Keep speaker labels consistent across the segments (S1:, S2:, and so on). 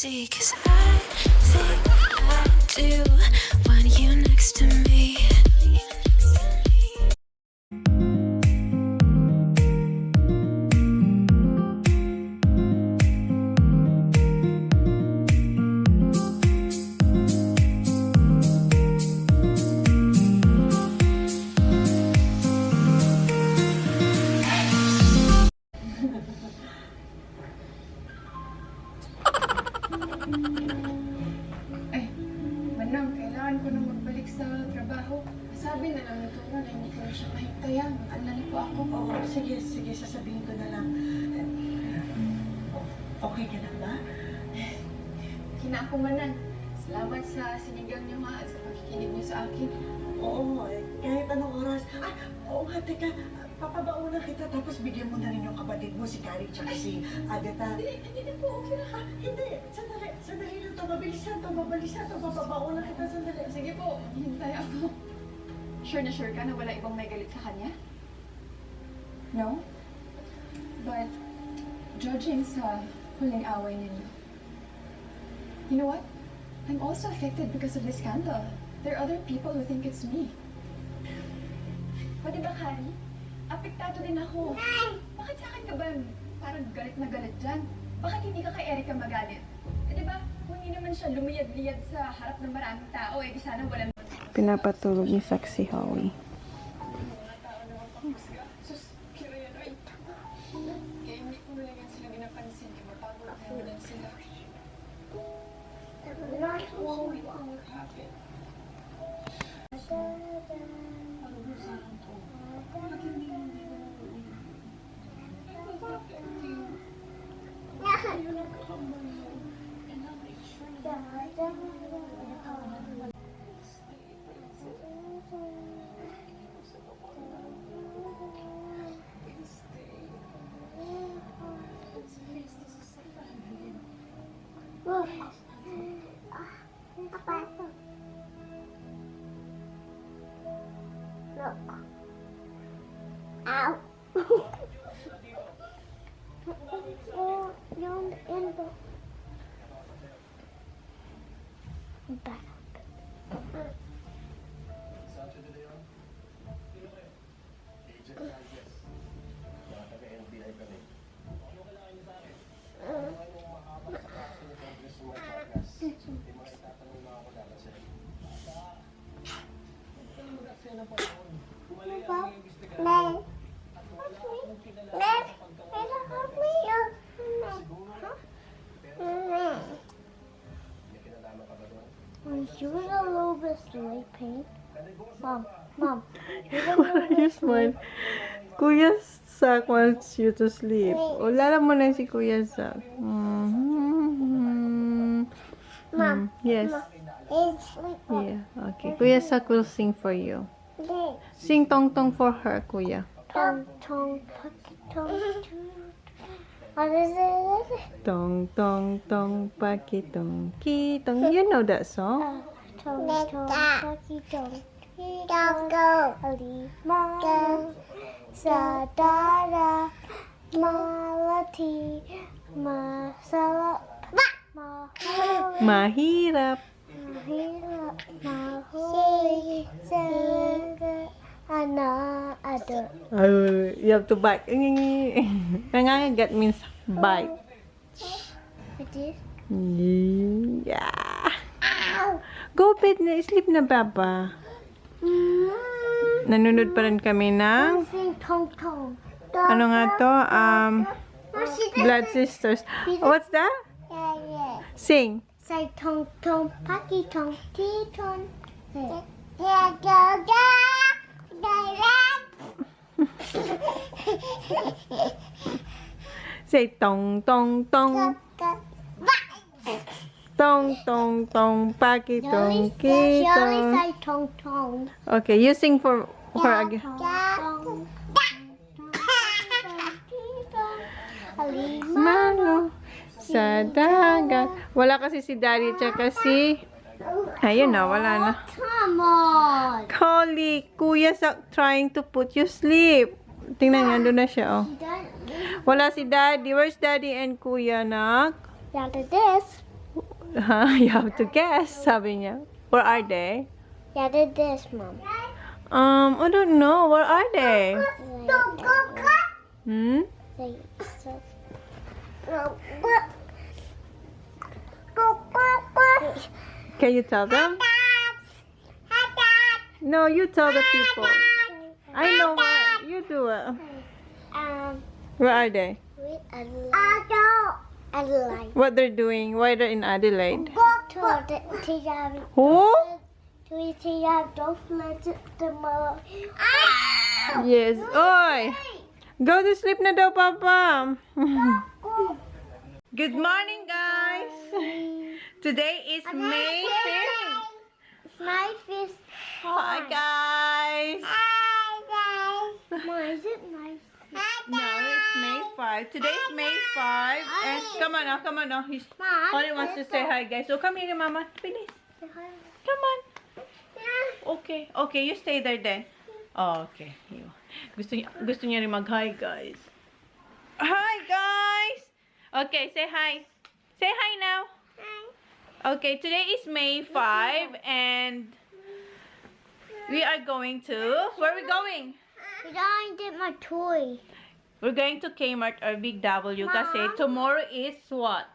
S1: see, 'cause I think I do want you next to me.
S2: Ay, Manang, kailangan ko na magbalik sa trabaho. Sabi na lang nito na hindi ko na siya mahintayan. Mag-alala po ako.
S3: Oo, sige, sasabihin ko na lang. Okay ka na ba?
S2: Kina ako, Manang. Salamat sa sinigang niyo ha at sa pakikinig niyo sa akin.
S3: Oo, kahit anong oras. Ay, oo nga, teka. Papabaunan kita tapos bigyan mo na rin yung kapatid mo, si Carrie, tsaka si Agatha.
S2: Hindi na po, okay na.
S3: Hindi. Sandali lang to. Mabilisan to. Papabaunan kita, sandali.
S2: Sige po, hintay ako. Sure na sure ka na wala ibang may galit sa kanya? No? But, judging sa huling away ninyo, you know what? I'm also affected because of this scandal. There are other people who think it's me. Pwede ba, Carrie? Apektado din ako. Bakit sa akin ka ba parang galit na galit dyan? Bakit hindi ka kay Erica magalit? Eh di ba, kung hindi naman siya lumiyad-liyad sa harap ng maraming tao, eh di sana walang...
S4: Pinapatulog ni Saxy Howie.
S2: Mga tao naman pakusga. Sus, kira yan, ay. Kaya hindi ko na yan sila ginapansin. Kaya mapagod na lang sila. What happened?
S5: Ow. Oh, yung endo. Back. You was a little bit sleeping. Mom.
S4: Why are you smiling? Kuya Sak wants you to sleep. Ulala mo na si Kuya Sak.
S5: Mom.
S4: Yes.
S5: It's sleeping.
S4: Yeah. Okay. Kuya Sak will sing for you. Sing tong tong for her, Kuya.
S5: Tong. What is it?
S4: Tong tong tong pakitong kitong. You know that song?
S5: Tong. Go. Alimang Sadara Malati Masalap
S4: Mahirap.
S5: Mahuli Ado.
S4: Oh, you have to bite. Nangangagat means bite.
S5: It is.
S4: Yeah. Go bed na. Sleep na, Baba. Nanonood pa rin kami ng...
S5: Tong.
S4: Ano nga to? Blood Sisters. What's that?
S5: Yeah.
S4: Sing.
S5: Say tong, paki tong, ti tong.
S4: Say tong tong tong. Tong tong tong pakitong
S5: She only
S4: kitong.
S5: say tong.
S4: Okay, you sing for her again. Mano sa dagat. Wala kasi si Daddy tsaka si... Ayun na, wala na.
S5: Come on.
S4: Collie, Kuya Sak trying to put you sleep. Tingnan nga, doon na siya, oh. Wala si Daddy. Where's Daddy and Kuya, nak?
S5: After this.
S4: Huh? You have to guess, sabi niya. Where are they?
S5: Yeah, did this, Mom.
S4: I don't know. Where are they? Hmm? Can you tell them? No, you tell the people. I know what you do it. Where are they?
S5: Adelaide.
S4: What they're doing? Why they're in Adelaide? Who? Yes. Oi! Go to sleep na daw, Papa. Good morning, guys. Today is May 5th.
S5: Nice.
S4: Hi, guys.
S5: Mom, is it nice?
S4: No, it's May 5. Today's May 5. And come on now. He's only wants to say hi, guys. So come here, Mama. Please. Come on. Okay, you stay there then. Oh, okay. Gusto niya rin mag-hi, guys. Hi, guys. Okay, say hi. Say hi now. Okay, today is May 5 and we are going to... Where are we going?
S5: We're going to get my toy.
S4: We're going to Kmart or Big W kasi tomorrow is what?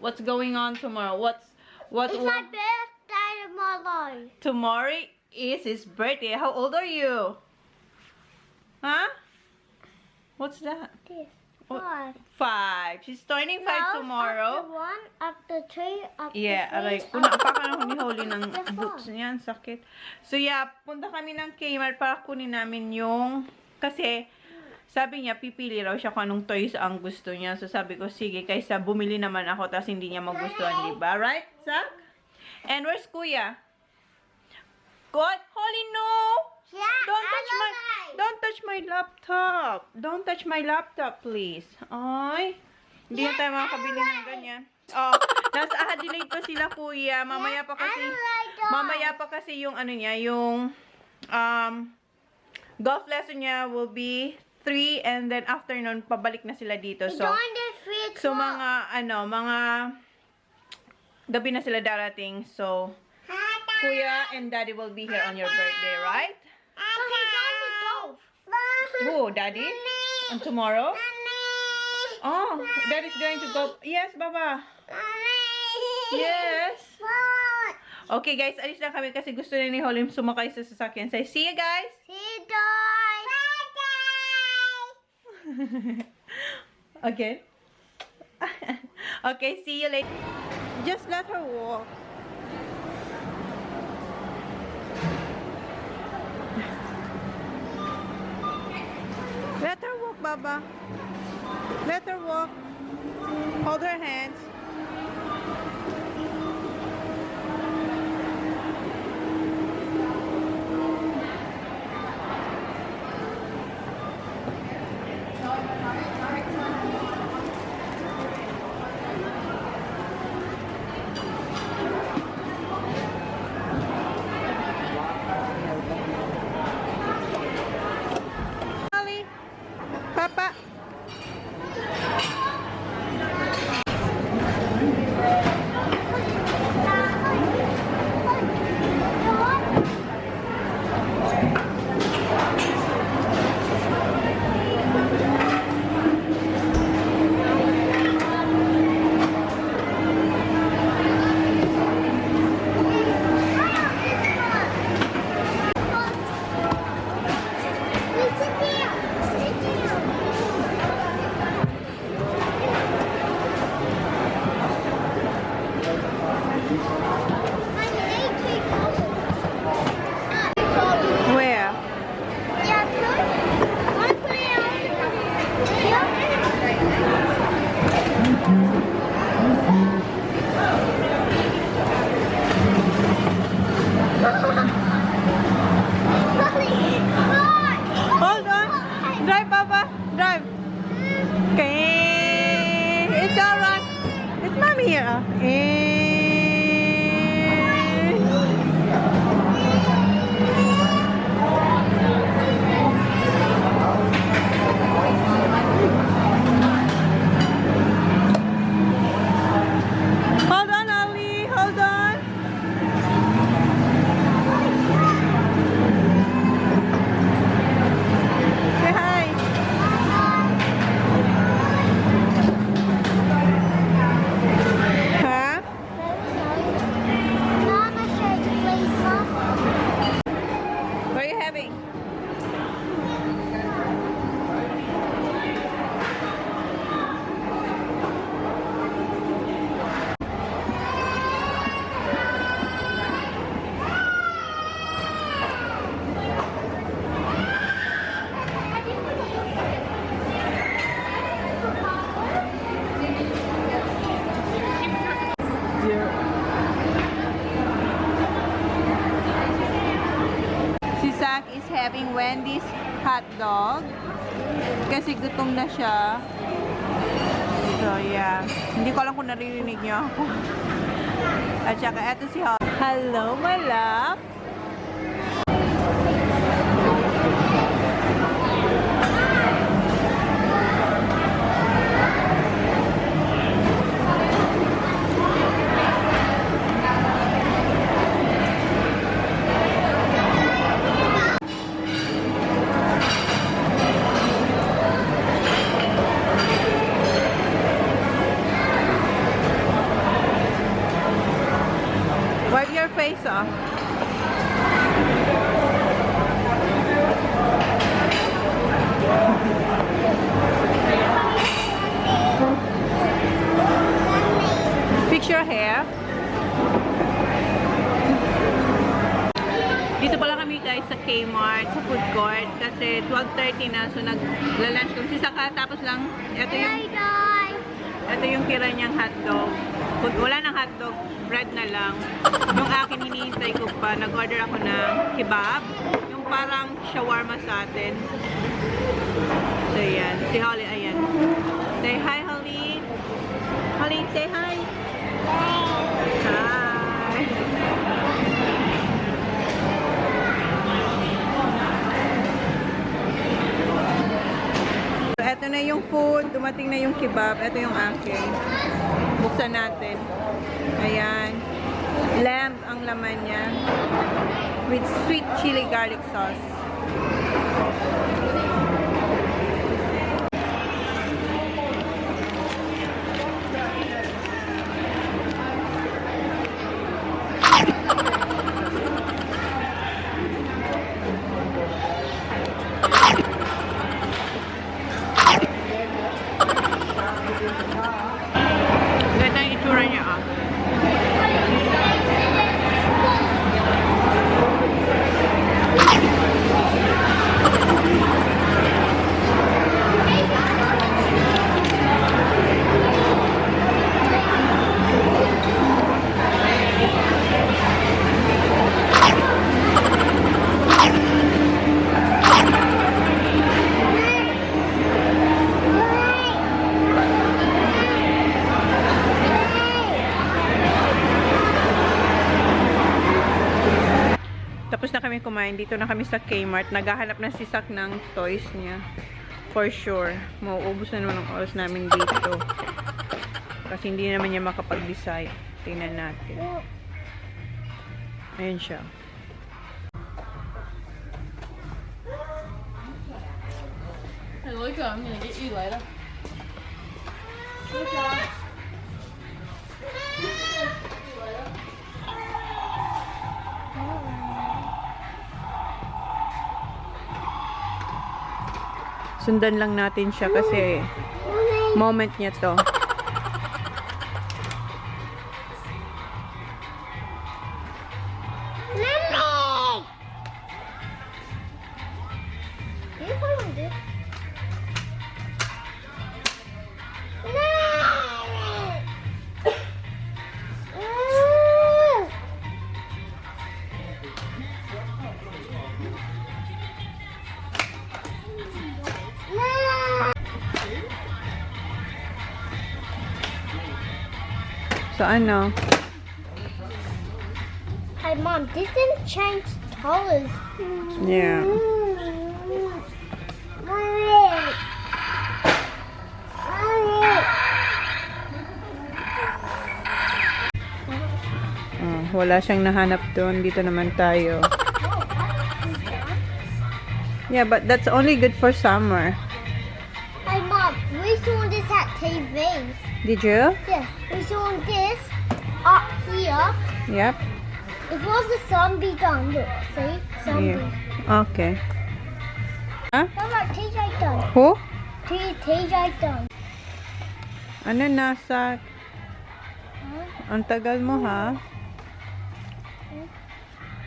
S4: What's going on tomorrow?
S5: It's my birthday tomorrow.
S4: Tomorrow is his birthday. How old are you? Huh? What's that?
S5: This.
S4: What?
S5: 5.
S4: 5. She's turning 5 tomorrow.
S5: After 1, after 2, after 3.
S4: Yeah, aray. Una pa ka nang hinihuli ng boots niya. Ang sakit. So yeah, punta kami ng Kmart para kunin namin yung... Kasi, sabi niya, pipili raw siya kung anong toys ang gusto niya. So sabi ko, sige, kaysa bumili naman ako tapos hindi niya magustuhan, diba? Right, Sak? And where's Kuya? God, Holly, no!
S5: Yeah,
S4: Don't touch my laptop. Don't touch my laptop, please. Ay, hindi na tayo makakabili ng ganyan. Oh, nasa Adelaide pa sila, Kuya. Mamaya pa kasi yung ano niya, yung golf lesson niya will be 3 and then afternoon pabalik na sila dito. So mga gabi na sila darating. So Kuya and Daddy will be here on your birthday, right? Who, Daddy? And tomorrow? Oh, Daddy's going to go. Yes, Baba. Yes. Okay, guys. Alis na kami kasi gusto na ni Holim sumakay sa sasakyan. Say, see you, guys.
S5: See you, guys.
S4: Okay. Okay, see you later. Just let her walk. Let her walk, Baba. Let her walk. Hold her hands. Papa. Where? Hold on. Drive, Papa. Drive. Okay. It's alright. It's Mommy here. Hold on, Ollie. ng Wendy's hotdog. Kasi gutom na siya. So, yeah. Hindi ko alam kung naririnig niyo ako. At saka, eto si Holly. Hello, my love. Wipe your face off. Fix your hair. Dito pala kami guys sa Kmart, sa food court. Kasi 12:30 na, so nagla-lunch kami. Saka tapos lang, ito yung tira niyang hotdog. Wala nang hotdog, bread na lang. Yung akin hinihintay ko pa, nag-order ako ng kebab. Yung parang shawarma sa atin. So yan, si Holly, ayan. Say hi, Holly. Holly, say hi. Hi. So, eto na yung food. Dumating na yung kebab. Eto yung akin. Buksan natin. Ayan. Lamb ang laman niya. With sweet chili garlic sauce. Ganda yung itsura niya ah. Tapos na kami kumain. Dito na kami sa Kmart. Naghahanap na si Sak ng toys niya. For sure. Mauubos na naman ang oras namin dito. Kasi hindi naman niya makapag-decide. Tingnan natin. Ayan siya.
S6: Hey, Luca, I'm gonna get you later.
S4: Sundan lang natin siya kasi moment niya to. So ano?
S5: Hey Mom, this didn't change colors.
S4: Yeah. Wala siyang nahanap doon. Dito naman tayo. Yeah, but that's only good for summer.
S5: Hey Mom, we saw this at TV.
S4: Did you?
S5: Yeah, we saw this up here.
S4: Yep.
S5: It was a zombie gun. Look, see? Zombie.
S4: Yeah. Okay. Huh?
S5: No, like TJ gun.
S4: Who?
S5: TJ gun.
S4: Ano nasa? Ang tagal mo ha?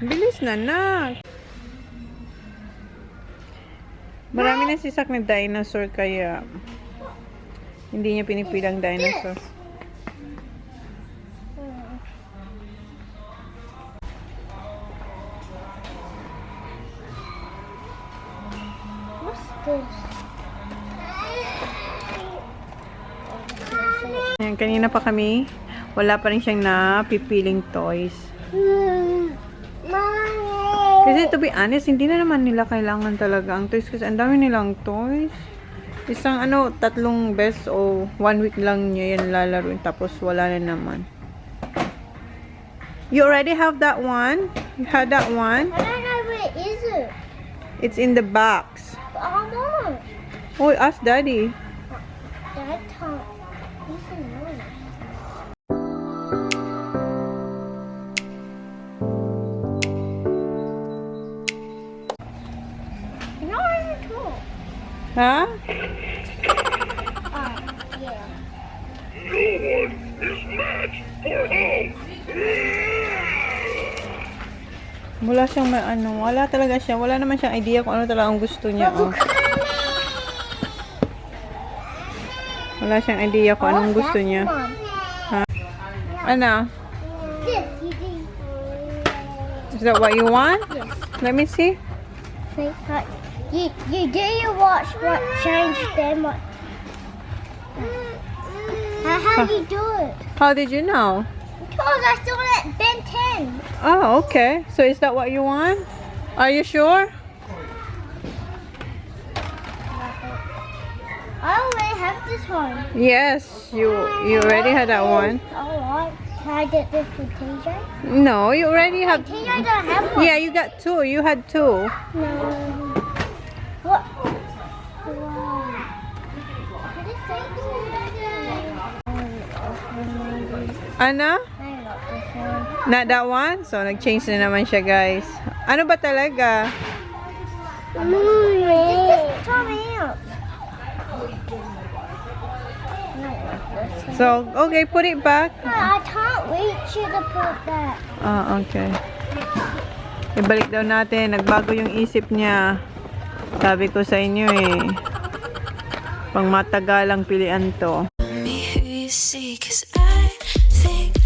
S4: Bilis na nak. Marami na sisak na dinosaur kaya hindi niya pinipilang dinosaur. Ayan, kanina pa kami. Wala pa rin siyang napipiling toys. Kasi to be honest, hindi na naman nila kailangan talaga ang toys kasi ang dami nilang toys. Isang 3 beses o 1 week lang niya yan lalaroin tapos wala na naman. You already have that one? You had that one?
S5: I don't know where is it.
S4: It's in the box.
S5: Mom.
S4: Oh, ask Daddy.
S5: Dad can't. He's annoying. You're not even cool.
S4: Huh?
S5: Yeah.
S4: Wala siyang wala talaga siya. Wala naman siyang idea kung ano talaga ang gusto niya. Oh. Wala siyang idea kung anong gusto niya. Ano?
S5: Yes, you do.
S4: Is that what you want? Let me see.
S5: Wait, but you do you watch what changed them? What? How do you do it?
S4: How did you know?
S5: Because I saw it at Ben 10.
S4: Oh, okay. So is that what you want? Are you sure?
S5: I already have this one.
S4: Yes, you already had that one.
S5: Alright. Can I get this for TJ?
S4: No, you already have.
S5: TJ don't have one.
S4: Yeah, you got 2. You had 2.
S5: No. What? Wow. Did it say
S4: Ano?
S5: I got this one.
S4: Not that one? So, nag-change na naman siya, guys. Ano ba talaga?
S5: Just tell me out.
S4: So, okay, put it back.
S5: No, I can't reach you to put that.
S4: Ah, okay. Ibalik daw natin. Nagbago yung isip niya. Sabi ko sa inyo eh. Pang matagalang pilian to.
S1: Me who you see, 'cause I think